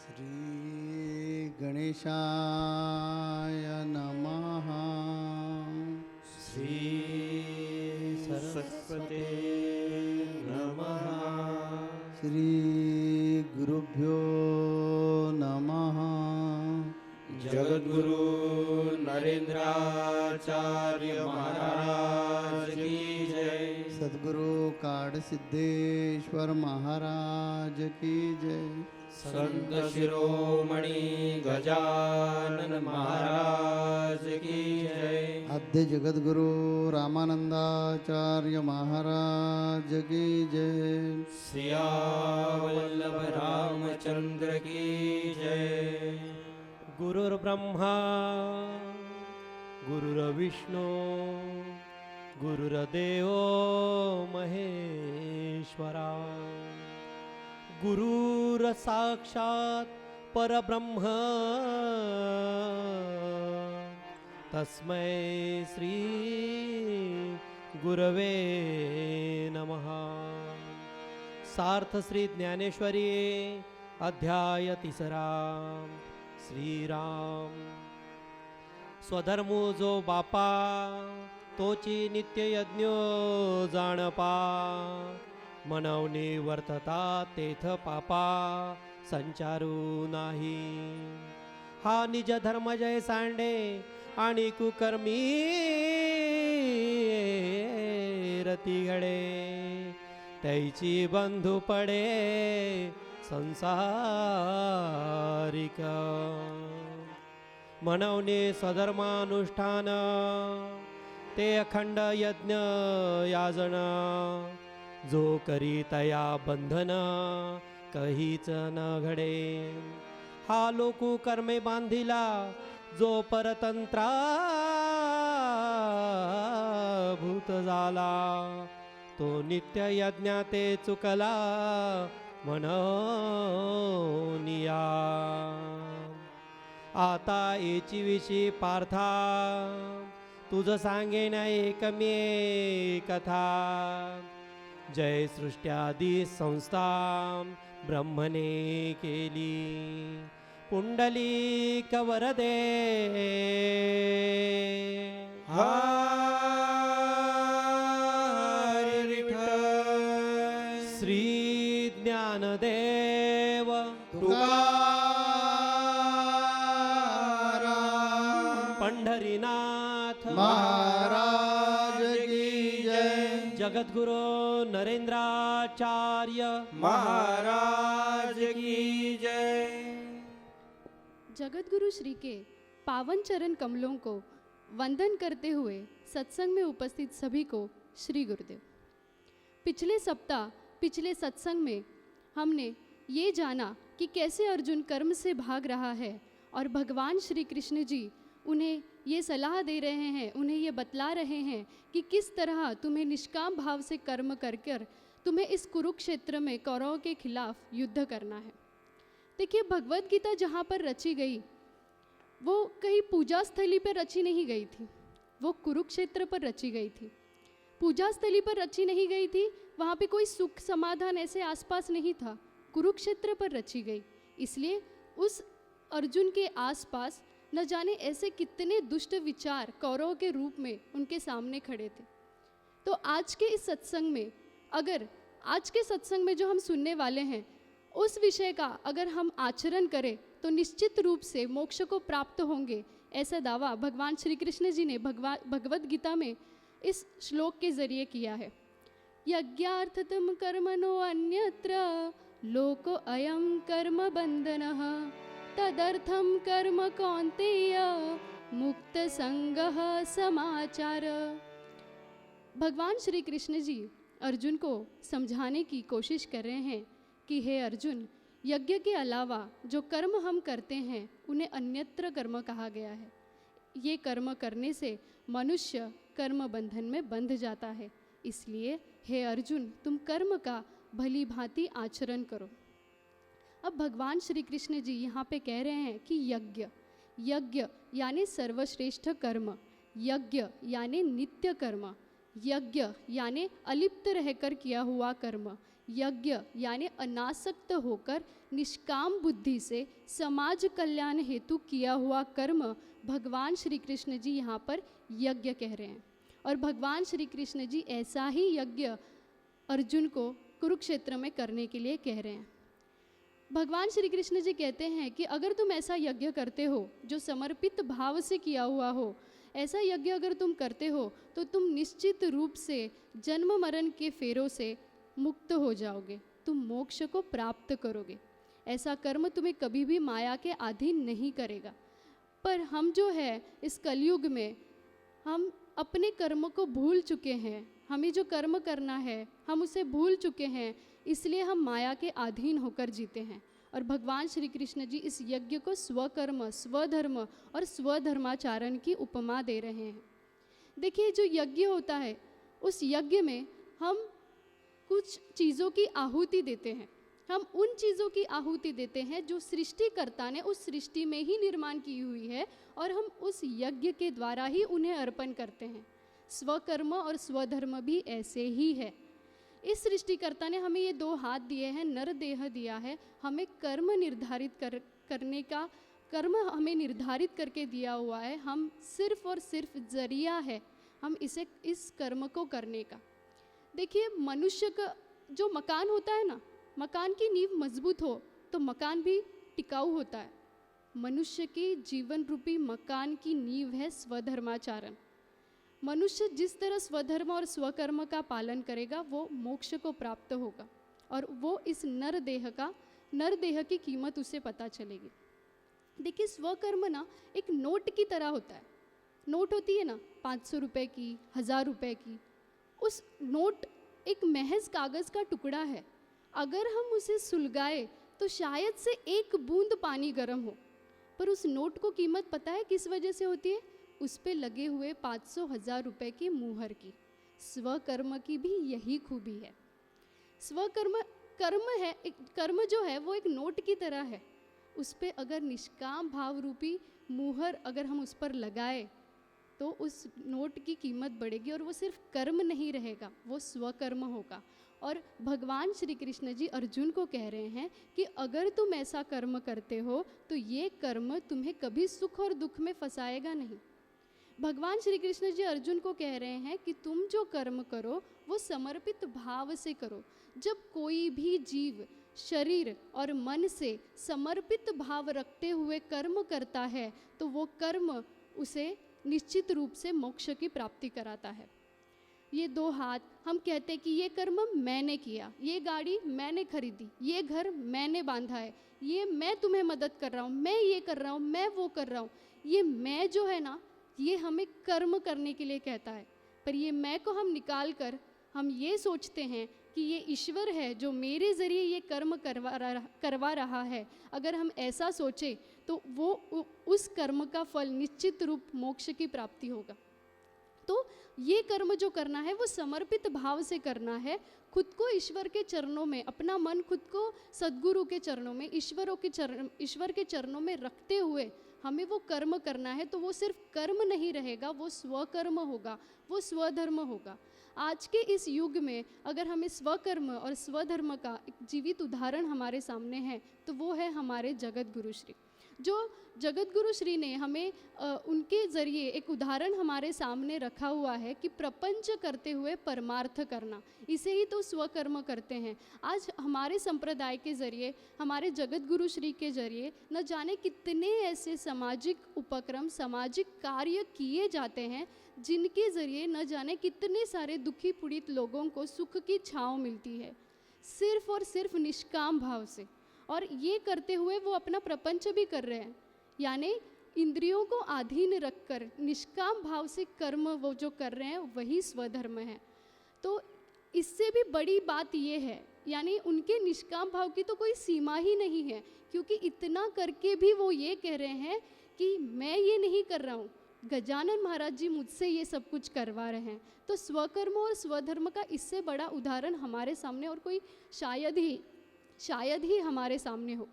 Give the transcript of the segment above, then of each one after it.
श्री गणेशाय नमः। श्री सरस्वते नमः। श्री गुरुभ्यो नमः। जगद्गुरु नरेंद्राचार्य महाराज की जय। सद्गुरु काडसिद्धेश्वर महाराज की जय। संत शिरोमणि गजानन महाराज की जय। आद्य जगद्गुरु रामानंदाचार्य महाराज की जय। सियावल्लभ रामचंद्र की जय। गुरुर्ब्रह्मा गुरुर्विष्णू गुरुर्देवो महेश्वरा गुरुर्साक्षात् परब्रह्म तस्मै श्री गुरवे नमः। सार्थ श्री ज्ञानेश्वरी अध्याय 3 श्रीराम। स्वधर्मो जो बापा तोची नित्य यज्ञो जाणपा मनवनी वर्तता तेथ पापा संचारू नाही। हा निज धर्म जय सांडे आणि कुकर्मी रती घडे तैची बंधू पडे संसारिक मनवणे स्वधर्मानुष्ठान ते अखंड यज्ञ याजन जो करी तया बंधन कहीच न घडे। हा लोकू कर्मे बांधिला जो परतंत्रा भूत झाला तो नित्य यज्ञाते चुकला मनोनिया। आता एची विशी पार्था तुझ सांगेन एकमे कथा। जय सृष्ट्यादी संस्था ब्रह्मने केली पुंडलिक वरदे। हरी विठ्ठल श्री ज्ञानदेव तुकाराम पंढरीनाथ महाराज की जय। जगद्गुरु नरेंद्राचार्य महाराज की जय। जगतगुरु श्री के पावन चरण कमलों को वंदन करते हुए सत्संग में उपस्थित सभी को श्री गुरुदेव। पिछले सत्संग में हमने ये जाना कि कैसे अर्जुन कर्म से भाग रहा है और भगवान श्री कृष्ण जी उन्हें ये सलाह दे रहे हैं, उन्हें ये बतला रहे हैं कि किस तरह तुम्हें निष्काम भाव से कर्म कर कर तुम्हें इस कुरुक्षेत्र में कौरवों के खिलाफ युद्ध करना है। देखिए, भगवत गीता जहाँ पर रची गई वो कहीं पूजा स्थली पर रची नहीं गई थी, वो कुरुक्षेत्र पर रची गई थी। पूजा स्थली पर रची नहीं गई थी, वहाँ पे कोई सुख समाधान ऐसे आसपास नहीं था, कुरुक्षेत्र पर रची गई। इसलिए उस अर्जुन के आसपास न जाने ऐसे कितने दुष्ट विचार कौरवों के रूप में उनके सामने खड़े थे। तो आज के इस सत्संग में आज के सत्संग में जो हम सुनने वाले हैं उस विषय का अगर हम आचरण करें तो निश्चित रूप से मोक्ष को प्राप्त होंगे, ऐसा दावा भगवान श्री कृष्ण जी ने भगवत गीता में इस श्लोक के जरिए किया है। यज्ञार्थतम कर्मणो अन्यत्र लोको अयं कर्म बंधनः तदर्थम कर्म कौन्तेय मुक्त संगः समाचार। भगवान श्री कृष्ण जी अर्जुन को समझाने की कोशिश कर रहे हैं कि हे अर्जुन, यज्ञ के अलावा जो कर्म हम करते हैं उन्हें अन्यत्र कर्म कहा गया है। ये कर्म करने से मनुष्य कर्म बंधन में बंध जाता है। इसलिए हे अर्जुन, तुम कर्म का भली भांति आचरण करो। अब भगवान श्री कृष्ण जी यहाँ पे कह रहे हैं कि यज्ञ यानी सर्वश्रेष्ठ कर्म, यज्ञ यानी नित्य कर्म, यज्ञ यानी अलिप्त रहकर किया हुआ कर्म, यज्ञ यानी अनासक्त होकर निष्काम बुद्धि से समाज कल्याण हेतु किया हुआ कर्म भगवान श्री कृष्ण जी यहाँ पर यज्ञ कह रहे हैं। और भगवान श्री कृष्ण जी ऐसा ही यज्ञ अर्जुन को कुरुक्षेत्र में करने के लिए कह रहे हैं। भगवान श्री कृष्ण जी कहते हैं कि अगर तुम ऐसा यज्ञ करते हो जो समर्पित भाव से किया हुआ हो, ऐसा यज्ञ अगर तुम करते हो तो तुम निश्चित रूप से जन्म मरण के फेरों से मुक्त हो जाओगे, तुम मोक्ष को प्राप्त करोगे। ऐसा कर्म तुम्हें कभी भी माया के अधीन नहीं करेगा। पर हम जो है इस कलयुग में हम अपने कर्म को भूल चुके हैं, हमें जो कर्म करना है हम उसे भूल चुके हैं, इसलिए हम माया के अधीन होकर जीते हैं। और भगवान श्री कृष्ण जी इस यज्ञ को स्वकर्म, स्वधर्म और स्वधर्माचरण की उपमा दे रहे हैं। देखिए, जो यज्ञ होता है उस यज्ञ में हम कुछ चीज़ों की आहुति देते हैं। हम उन चीज़ों की आहुति देते हैं जो सृष्टिकर्ता ने उस सृष्टि में ही निर्माण की हुई है, और हम उस यज्ञ के द्वारा ही उन्हें अर्पण करते हैं। स्वकर्म और स्वधर्म भी ऐसे ही है। इस सृष्टिकर्ता ने हमें ये दो हाथ दिए हैं, नर देह दिया है, हमें कर्म निर्धारित करने का कर्म हमें निर्धारित करके दिया हुआ है। हम सिर्फ और सिर्फ जरिया है हम इस कर्म को करने का। देखिए, मनुष्य का जो मकान होता है ना, मकान की नींव मजबूत हो तो मकान भी टिकाऊ होता है। मनुष्य की जीवन रूपी मकान की नींव है स्वधर्माचरण। मनुष्य जिस तरह स्वधर्म और स्वकर्म का पालन करेगा वो मोक्ष को प्राप्त होगा, और वो इस नर देह की कीमत उसे पता चलेगी। देखिए, स्वकर्म ना एक नोट की तरह होता है। नोट होती है ना 500 रुपये की, 1000 रुपये की, उस नोट एक महज कागज़ का टुकड़ा है। अगर हम उसे सुलगाए तो शायद से एक बूंद पानी गर्म हो, पर उस नोट को कीमत पता है किस वजह से होती है? उस पे लगे हुए 500,000 रुपये की मुहर की। स्वकर्म की भी यही खूबी है। कर्म जो है वो एक नोट की तरह है। उस पे अगर निष्काम भाव रूपी मुहर अगर हम उस पर लगाए तो उस नोट की कीमत बढ़ेगी, और वो सिर्फ कर्म नहीं रहेगा, वो स्वकर्म होगा। और भगवान श्री कृष्ण जी अर्जुन को कह रहे हैं कि अगर तुम ऐसा कर्म करते हो तो ये कर्म तुम्हें कभी सुख और दुख में फंसाएगा नहीं। भगवान श्री कृष्ण जी अर्जुन को कह रहे हैं कि तुम जो कर्म करो वो समर्पित भाव से करो। जब कोई भी जीव शरीर और मन से समर्पित भाव रखते हुए कर्म करता है तो वो कर्म उसे निश्चित रूप से मोक्ष की प्राप्ति कराता है। ये दो हाथ, हम कहते हैं कि ये कर्म मैंने किया, ये गाड़ी मैंने खरीदी, ये घर मैंने बांधा है, ये मैं तुम्हें मदद कर रहा हूँ, मैं ये कर रहा हूँ, मैं वो कर रहा हूँ। ये मैं जो है ना, ये हमें कर्म करने के लिए कहता है। पर ये मैं को हम निकाल कर हम ये सोचते हैं कि ये ईश्वर है जो मेरे ज़रिए ये कर्म करवा रहा है। अगर हम ऐसा सोचें तो वो उस कर्म का फल निश्चित रूप मोक्ष की प्राप्ति होगा। तो ये कर्म जो करना है वो समर्पित भाव से करना है। खुद को ईश्वर के चरणों में, अपना मन खुद को सद्गुरु के चरणों में, ईश्वर के चरणों में रखते हुए हमें वो कर्म करना है। तो वो सिर्फ कर्म नहीं रहेगा, वो स्वकर्म होगा, वो स्वधर्म होगा। आज के इस युग में अगर हमें स्वकर्म और स्वधर्म का एक जीवित उदाहरण हमारे सामने है तो वो है हमारे जगत गुरु श्री। जो जगत गुरु श्री ने हमें उनके ज़रिए एक उदाहरण हमारे सामने रखा हुआ है कि प्रपंच करते हुए परमार्थ करना, इसे ही तो स्वकर्म करते हैं। आज हमारे संप्रदाय के ज़रिए, हमारे जगत गुरु श्री के ज़रिए न जाने कितने ऐसे सामाजिक उपक्रम, सामाजिक कार्य किए जाते हैं जिनके ज़रिए न जाने कितने सारे दुखी पीड़ित लोगों को सुख की छाँव मिलती है, सिर्फ और सिर्फ निष्काम भाव से। और ये करते हुए वो अपना प्रपंच भी कर रहे हैं, यानी इंद्रियों को अधीन रखकर निष्काम भाव से कर्म वो जो कर रहे हैं वही स्वधर्म है। तो इससे भी बड़ी बात ये है, यानी उनके निष्काम भाव की तो कोई सीमा ही नहीं है, क्योंकि इतना करके भी वो ये कह रहे हैं कि मैं ये नहीं कर रहा हूँ, गजानन महाराज जी मुझसे ये सब कुछ करवा रहे हैं। तो स्वकर्म और स्वधर्म का इससे बड़ा उदाहरण हमारे सामने और कोई शायद ही हमारे सामने हो।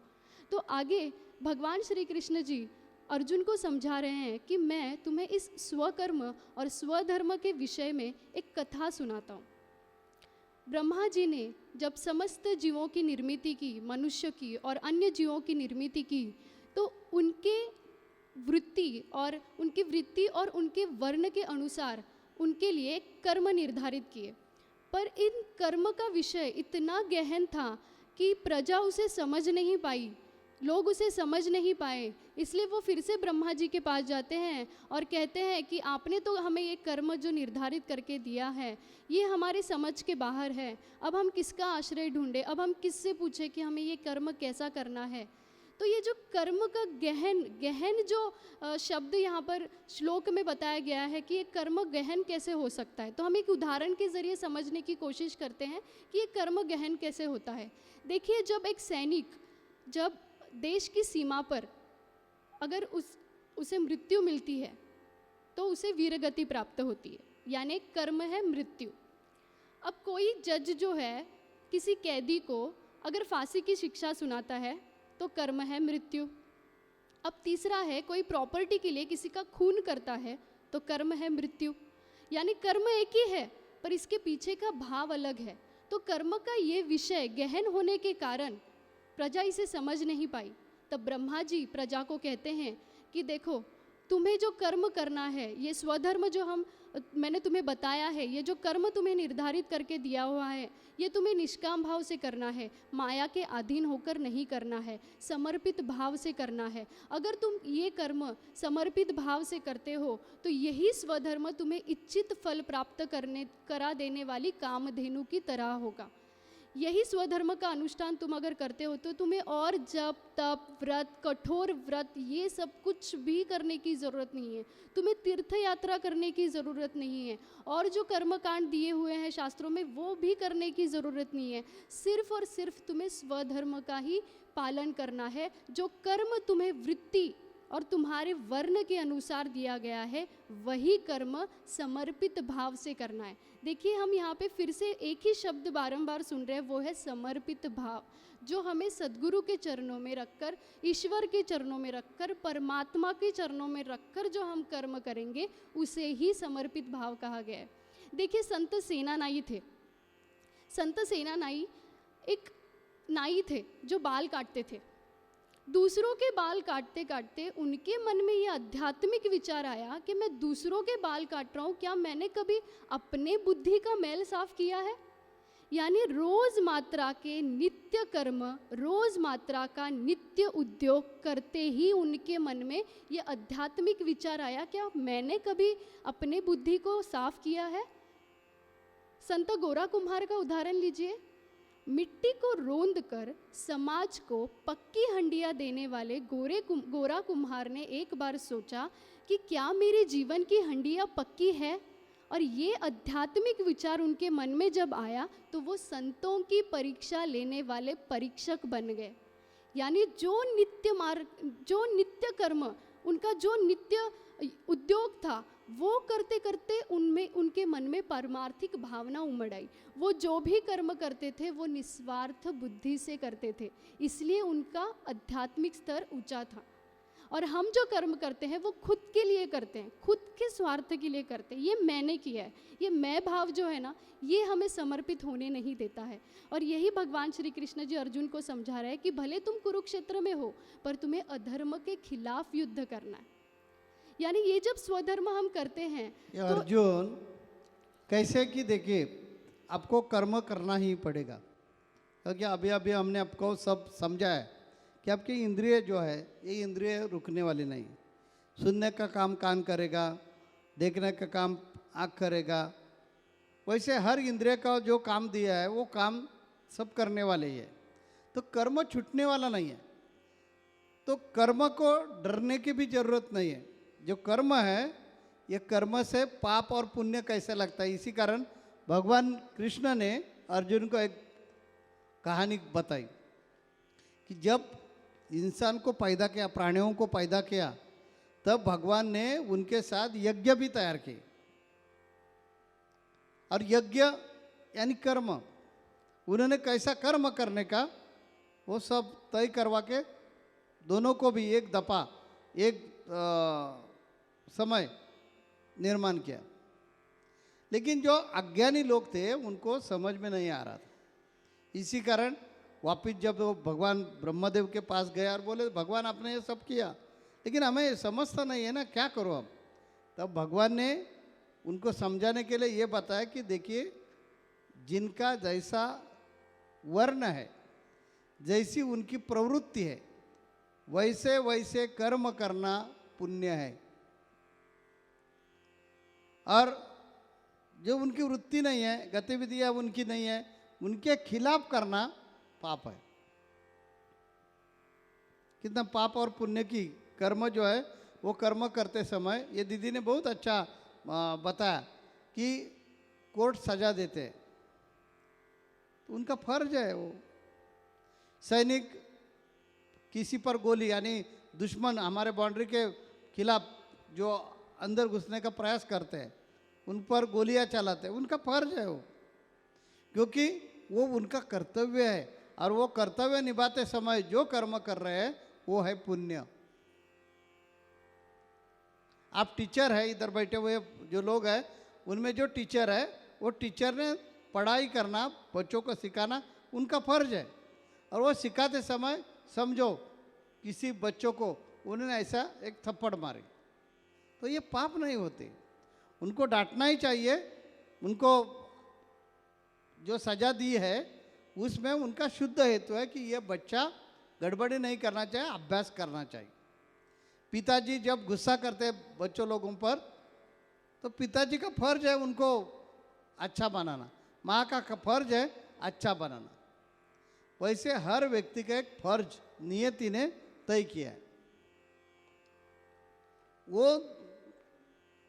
तो आगे भगवान श्री कृष्ण जी अर्जुन को समझा रहे हैं कि मैं तुम्हें इस स्वकर्म और स्वधर्म के विषय में एक कथा सुनाता हूँ। ब्रह्मा जी ने जब समस्त जीवों की निर्मिति की, मनुष्य की और अन्य जीवों की निर्मिति की, तो उनके वृत्ति और उनके वर्ण के अनुसार उनके लिए कर्म निर्धारित किए। पर इन कर्म का विषय इतना गहन था कि प्रजा उसे समझ नहीं पाई, लोग उसे समझ नहीं पाए। इसलिए वो फिर से ब्रह्मा जी के पास जाते हैं और कहते हैं कि आपने तो हमें ये कर्म जो निर्धारित करके दिया है, ये हमारे समझ के बाहर है। अब हम किसका आश्रय ढूंढे, अब हम किससे पूछे कि हमें ये कर्म कैसा करना है। तो ये जो कर्म का गहन जो शब्द यहाँ पर श्लोक में बताया गया है कि ये कर्म गहन कैसे हो सकता है, तो हम एक उदाहरण के ज़रिए समझने की कोशिश करते हैं कि ये कर्म गहन कैसे होता है। देखिए, जब एक सैनिक जब देश की सीमा पर अगर उसे मृत्यु मिलती है तो उसे वीरगति प्राप्त होती है, यानी कर्म है मृत्यु। अब कोई जज जो है किसी कैदी को अगर फांसी की शिक्षा सुनाता है तो कर्म है मृत्यु। अब तीसरा है, कोई प्रॉपर्टी के लिए किसी का खून करता है तो कर्म है मृत्यु। यानी कर्म एक ही है पर इसके पीछे का भाव अलग है। तो कर्म का ये विषय गहन होने के कारण प्रजा इसे समझ नहीं पाई। तब ब्रह्मा जी प्रजा को कहते हैं कि देखो, तुम्हें जो कर्म करना है, ये स्वधर्म जो मैंने तुम्हें बताया है, ये जो कर्म तुम्हें निर्धारित करके दिया हुआ है, ये तुम्हें निष्काम भाव से करना है, माया के अधीन होकर नहीं करना है, समर्पित भाव से करना है। अगर तुम ये कर्म समर्पित भाव से करते हो तो यही स्वधर्म तुम्हें इच्छित फल प्राप्त करा देने वाली कामधेनु की तरह होगा। यही स्वधर्म का अनुष्ठान तुम अगर करते हो तो तुम्हें और जप तप व्रत, कठोर व्रत, ये सब कुछ भी करने की ज़रूरत नहीं है। तुम्हें तीर्थ यात्रा करने की ज़रूरत नहीं है, और जो कर्मकांड दिए हुए हैं शास्त्रों में वो भी करने की ज़रूरत नहीं है। सिर्फ और सिर्फ तुम्हें स्वधर्म का ही पालन करना है। जो कर्म तुम्हें वृत्ति और तुम्हारे वर्ण के अनुसार दिया गया है, वही कर्म समर्पित भाव से करना है। देखिए, हम यहाँ पे फिर से एक ही शब्द बारंबार सुन रहे हैं, वो है समर्पित भाव, जो हमें सद्गुरु के चरणों में रखकर, ईश्वर के चरणों में रखकर, परमात्मा के चरणों में रखकर जो हम कर्म करेंगे उसे ही समर्पित भाव कहा गया है। देखिए, संत सेनानाई थे। संत सेनानाई एक नाई थे जो बाल काटते थे। दूसरों के बाल काटते काटते उनके मन में ये आध्यात्मिक विचार आया कि मैं दूसरों के बाल काट रहा हूँ, क्या मैंने कभी अपने बुद्धि का मैल साफ किया है? यानी रोज मात्रा के नित्य कर्म, रोज मात्रा का नित्य उद्योग करते ही उनके मन में ये आध्यात्मिक विचार आया, क्या मैंने कभी अपने बुद्धि को साफ किया है? संत गोरा कुम्हार का उदाहरण लीजिए। मिट्टी को रोंद कर समाज को पक्की हंडिया देने वाले गोरा कुम्हार ने एक बार सोचा कि क्या मेरे जीवन की हंडिया पक्की है? और ये आध्यात्मिक विचार उनके मन में जब आया तो वो संतों की परीक्षा लेने वाले परीक्षक बन गए। यानी जो नित्य कर्म, उनका जो नित्य उद्योग था, वो करते करते उनके मन में परमार्थिक भावना उमड़ आई। वो जो भी कर्म करते थे वो निस्वार्थ बुद्धि से करते थे, इसलिए उनका आध्यात्मिक स्तर ऊंचा था। और हम जो कर्म करते हैं वो खुद के लिए करते हैं, खुद के स्वार्थ के लिए करते हैं। ये मैंने किया है, ये मैं भाव जो है ना, ये हमें समर्पित होने नहीं देता है। और यही भगवान श्री कृष्ण जी अर्जुन को समझा रहे हैं कि भले तुम कुरुक्षेत्र में हो पर तुम्हें अधर्म के खिलाफ युद्ध करना है। यानी ये जब स्वधर्म हम करते हैं ये अर्जुन कैसे कि देखिए, आपको कर्म करना ही पड़ेगा, क्योंकि अभी अभी हमने आपको सब समझा है कि आपकी इंद्रिय जो है, ये इंद्रिय रुकने वाली नहीं। सुनने का काम कान करेगा, देखने का काम आँख करेगा, वैसे हर इंद्रिय का जो काम दिया है वो काम सब करने वाले ही है। तो कर्म छूटने वाला नहीं है, तो कर्म को डरने की भी जरूरत नहीं है। जो कर्म है, ये कर्म से पाप और पुण्य कैसे लगता है, इसी कारण भगवान कृष्ण ने अर्जुन को एक कहानी बताई कि जब इंसान को पैदा किया, प्राणियों को पैदा किया, तब भगवान ने उनके साथ यज्ञ भी तैयार किए। और यज्ञ यानी कर्म, उन्होंने कैसा कर्म करने का वो सब तय करवा के दोनों को भी एक दफा एक समय निर्माण किया। लेकिन जो अज्ञानी लोग थे उनको समझ में नहीं आ रहा था, इसी कारण वापिस जब वो भगवान ब्रह्मदेव के पास गया और बोले भगवान आपने ये सब किया, लेकिन हमें ये समझता नहीं है ना, क्या करो हम। तब भगवान ने उनको समझाने के लिए ये बताया कि देखिए, जिनका जैसा वर्ण है, जैसी उनकी प्रवृत्ति है, वैसे वैसे कर्म करना पुण्य है, और जो उनकी वृत्ति नहीं है, गतिविधियां उनकी नहीं है, उनके खिलाफ करना पाप है। कितना पाप और पुण्य की कर्म जो है वो कर्म करते समय, ये दीदी ने बहुत अच्छा बताया कि कोर्ट सजा देते हैं, तो उनका फर्ज है। वो सैनिक किसी पर गोली, यानी दुश्मन हमारे बाउंड्री के खिलाफ जो अंदर घुसने का प्रयास करते हैं, उन पर गोलियां चलाते हैं, उनका फर्ज है वो, क्योंकि वो उनका कर्तव्य है, और वो कर्तव्य निभाते समय जो कर्म कर रहे हैं वो है पुण्य। आप टीचर है, इधर बैठे हुए जो लोग हैं उनमें जो टीचर है, वो टीचर ने पढ़ाई करना, बच्चों को सिखाना उनका फर्ज है, और वो सिखाते समय समझो किसी बच्चों को उन्होंने ऐसा एक थप्पड़ मारी, तो ये पाप नहीं होते, उनको डांटना ही चाहिए। उनको जो सजा दी है उसमें उनका शुद्ध हेतु है कि ये बच्चा गड़बड़ी नहीं करना चाहिए, अभ्यास करना चाहिए। पिताजी जब गुस्सा करते हैं बच्चों लोगों पर, तो पिताजी का फर्ज है उनको अच्छा बनाना, माँ का फर्ज है अच्छा बनाना। वैसे हर व्यक्ति का एक फर्ज नियति ने तय किया है, वो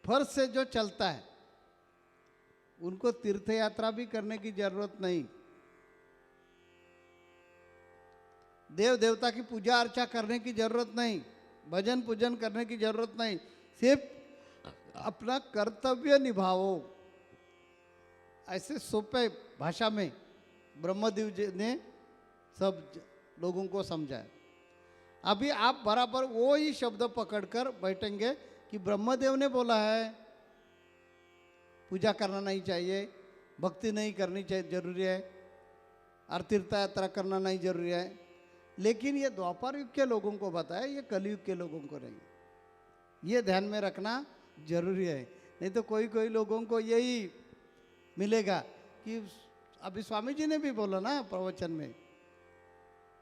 फर्ज से जो चलता है उनको तीर्थ यात्रा भी करने की जरूरत नहीं, देव देवता की पूजा अर्चा करने की जरूरत नहीं, भजन पूजन करने की जरूरत नहीं, सिर्फ अपना कर्तव्य निभाओ। ऐसे सोपे भाषा में ब्रह्मदेव जी ने सब लोगों को समझाया। अभी आप बराबर वो ही शब्द पकड़कर बैठेंगे कि ब्रह्मदेव ने बोला है पूजा करना नहीं चाहिए, भक्ति नहीं करनी चाहिए, जरूरी है, और तीर्थ यात्रा करना नहीं जरूरी है, लेकिन ये द्वापर युग के लोगों को बताया, ये कलयुग के लोगों को नहीं। ये ध्यान में रखना जरूरी है, नहीं तो कोई कोई लोगों को यही मिलेगा कि अभी स्वामी जी ने भी बोला ना प्रवचन में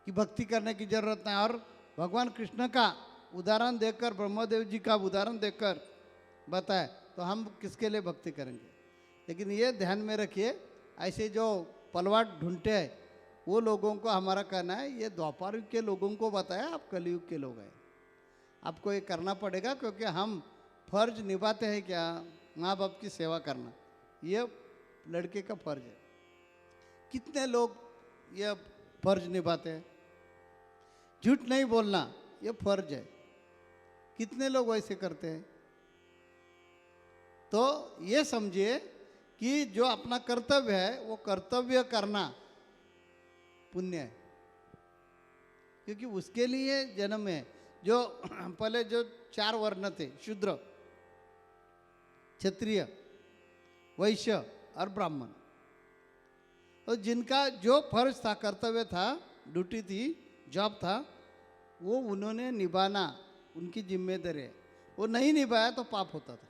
कि भक्ति करने की जरूरत नहीं, और भगवान कृष्ण का उदाहरण देकर, ब्रह्मदेव जी का उदाहरण देकर बताए, तो हम किसके लिए भक्ति करेंगे। लेकिन ये ध्यान में रखिए, ऐसे जो पलवाट ढूंढते हैं वो लोगों को हमारा कहना है, ये द्वापर युग के लोगों को बताया, आप कलयुग के लोग हैं, आपको ये करना पड़ेगा, क्योंकि हम फर्ज निभाते हैं क्या, माँ बाप की सेवा करना, ये लड़के का फर्ज है। कितने लोग ये फर्ज निभाते हैं, झूठ नहीं बोलना ये फर्ज है, कितने लोग वैसे करते हैं। तो ये समझिए कि जो अपना कर्तव्य है वो कर्तव्य करना पुण्य है, क्योंकि उसके लिए जन्म है। जो पहले जो 4 वर्ण थे, शूद्र, क्षत्रिय, वैश्य और ब्राह्मण, तो जिनका जो फर्ज था, कर्तव्य था, ड्यूटी थी, जॉब था, वो उन्होंने निभाना उनकी जिम्मेदारी है। वो नहीं निभाया तो पाप होता था।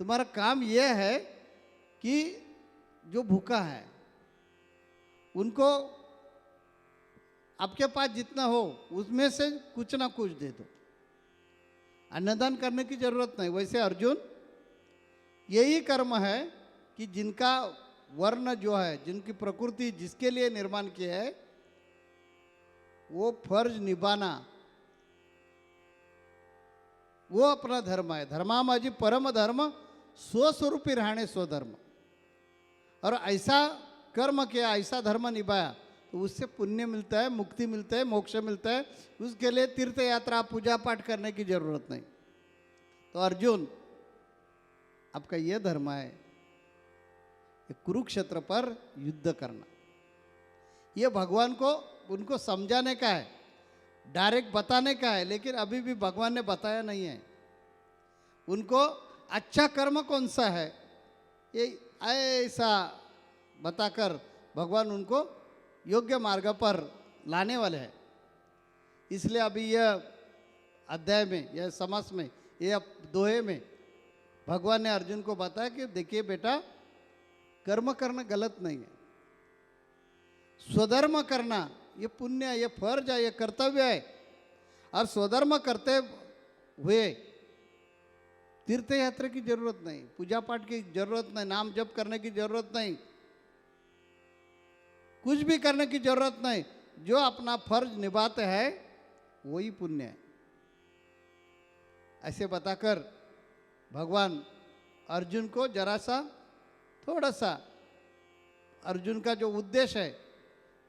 तुम्हारा काम यह है कि जो भूखा है उनको आपके पास जितना हो उसमें से कुछ ना कुछ दे दो, अन्नदान करने की जरूरत नहीं। वैसे अर्जुन, यही कर्म है कि जिनका वर्ण जो है, जिनकी प्रकृति जिसके लिए निर्माण किया है, वो फर्ज निभाना, वो अपना धर्म है। धर्मा माझी परम धर्म, स्वस्वरूपी रहने स्वधर्म। और ऐसा कर्म किया, ऐसा धर्म निभाया, तो उससे पुण्य मिलता है, मुक्ति मिलता है, मोक्ष मिलता है। उसके लिए तीर्थ यात्रा, पूजा पाठ करने की जरूरत नहीं। तो अर्जुन, आपका यह धर्म है, कुरुक्षेत्र पर युद्ध करना। ये भगवान को उनको समझाने का है, डायरेक्ट बताने का है, लेकिन अभी भी भगवान ने बताया नहीं है उनको। अच्छा कर्म कौन सा है ये ऐसा बताकर भगवान उनको योग्य मार्ग पर लाने वाले हैं। इसलिए अभी यह अध्याय में, यह समास में, यह दोहे में भगवान ने अर्जुन को बताया कि देखिए बेटा, कर्म करना गलत नहीं है, स्वधर्म करना ये पुण्य है, ये फर्ज है, ये कर्तव्य है। और स्वधर्म करते हुए तीर्थ यात्रा की जरूरत नहीं, पूजा पाठ की जरूरत नहीं, नाम जप करने की जरूरत नहीं, कुछ भी करने की जरूरत नहीं। जो अपना फर्ज निभाते हैं वही पुण्य है। ऐसे बताकर भगवान अर्जुन को जरा सा, थोड़ा सा अर्जुन का जो उद्देश्य है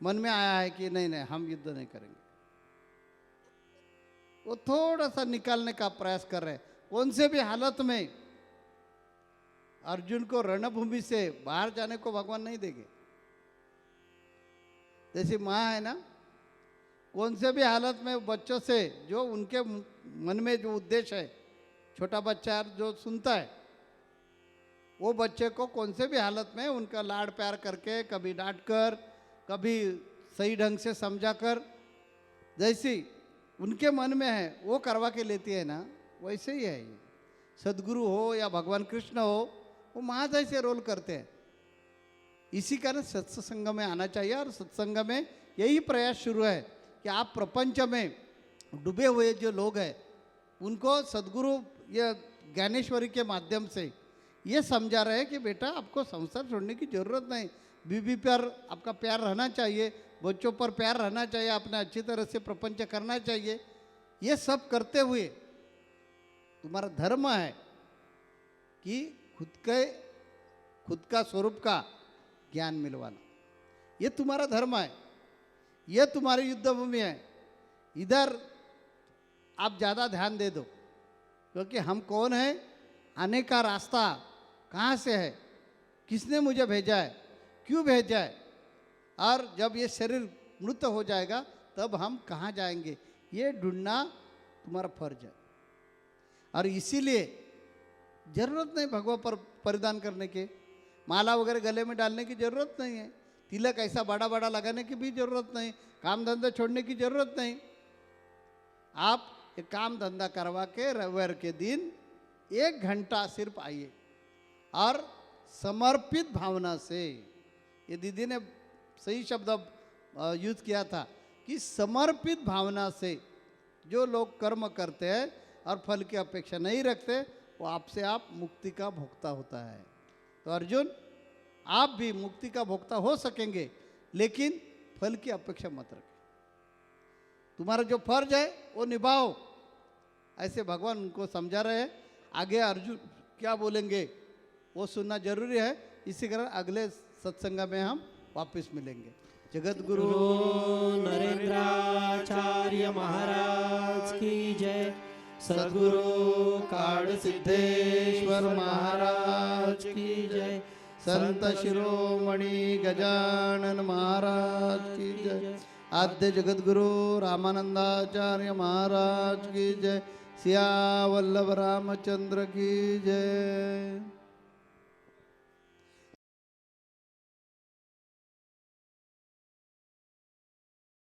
मन में आया है कि नहीं नहीं हम युद्ध नहीं करेंगे, वो थोड़ा सा निकालने का प्रयास कर रहे हैं। कौन से भी हालत में अर्जुन को रणभूमि से बाहर जाने को भगवान नहीं देंगे। जैसी माँ है ना, कौन से भी हालत में बच्चों से जो उनके मन में जो उद्देश्य है, छोटा बच्चा जो सुनता है, वो बच्चे को कौन से भी हालत में उनका लाड प्यार करके, कभी डांट कर, कभी सही ढंग से समझा कर, जैसी उनके मन में है वो करवा के लेती है ना, वैसे ही है ये। सदगुरु हो या भगवान कृष्ण हो, वो माँ जैसे रोल करते हैं। इसी कारण सत्संग में आना चाहिए। और सत्संग में यही प्रयास शुरू है कि आप प्रपंच में डूबे हुए जो लोग हैं उनको सदगुरु या ज्ञानेश्वरी के माध्यम से ये समझा रहे हैं कि बेटा आपको संसार छोड़ने की जरूरत नहीं, बीवी पर आपका प्यार रहना चाहिए, बच्चों पर प्यार रहना चाहिए, आपने अच्छी तरह से प्रपंच करना चाहिए। ये सब करते हुए तुम्हारा धर्म है कि खुद का स्वरूप का ज्ञान मिलवाना, ये तुम्हारा धर्म है, ये तुम्हारी युद्ध भूमि है। इधर आप ज़्यादा ध्यान दे दो, क्योंकि हम कौन है, आने का रास्ता कहाँ से है, किसने मुझे भेजा है, क्यों भेजा है, और जब ये शरीर मृत हो जाएगा तब हम कहाँ जाएंगे, ये ढूंढना तुम्हारा फर्ज है। और इसीलिए जरूरत नहीं भगवा पर परिधान करने के, माला वगैरह गले में डालने की जरूरत नहीं है, तिलक ऐसा बड़ा बड़ा लगाने की भी जरूरत नहीं, काम धंधा छोड़ने की जरूरत नहीं। आप ये काम धंधा करवा के रविवार के दिन 1 घंटा सिर्फ आइए और समर्पित भावना से, ये दीदी ने सही शब्द यूज किया था कि समर्पित भावना से जो लोग कर्म करते हैं और फल की अपेक्षा नहीं रखते, वो आपसे आप मुक्ति का भोक्ता होता है। तो अर्जुन, आप भी मुक्ति का भोक्ता हो सकेंगे, लेकिन फल की अपेक्षा मत रखें। तुम्हारा जो फर्ज है वो निभाओ, ऐसे भगवान उनको समझा रहे हैं। आगे अर्जुन क्या बोलेंगे वो सुनना जरूरी है। इसी कारण अगले सत्संग में हम वापस मिलेंगे। जगत गुरु नरेंद्राचार्य महाराज की जय। सद्गुरु काड़ सिद्धेश्वर महाराज की जय। संत शिरोमणि गजानन महाराज की जय। आद्य जगत गुरु रामानंदाचार्य महाराज की जय। सिया वल्लभ रामचंद्र की जय।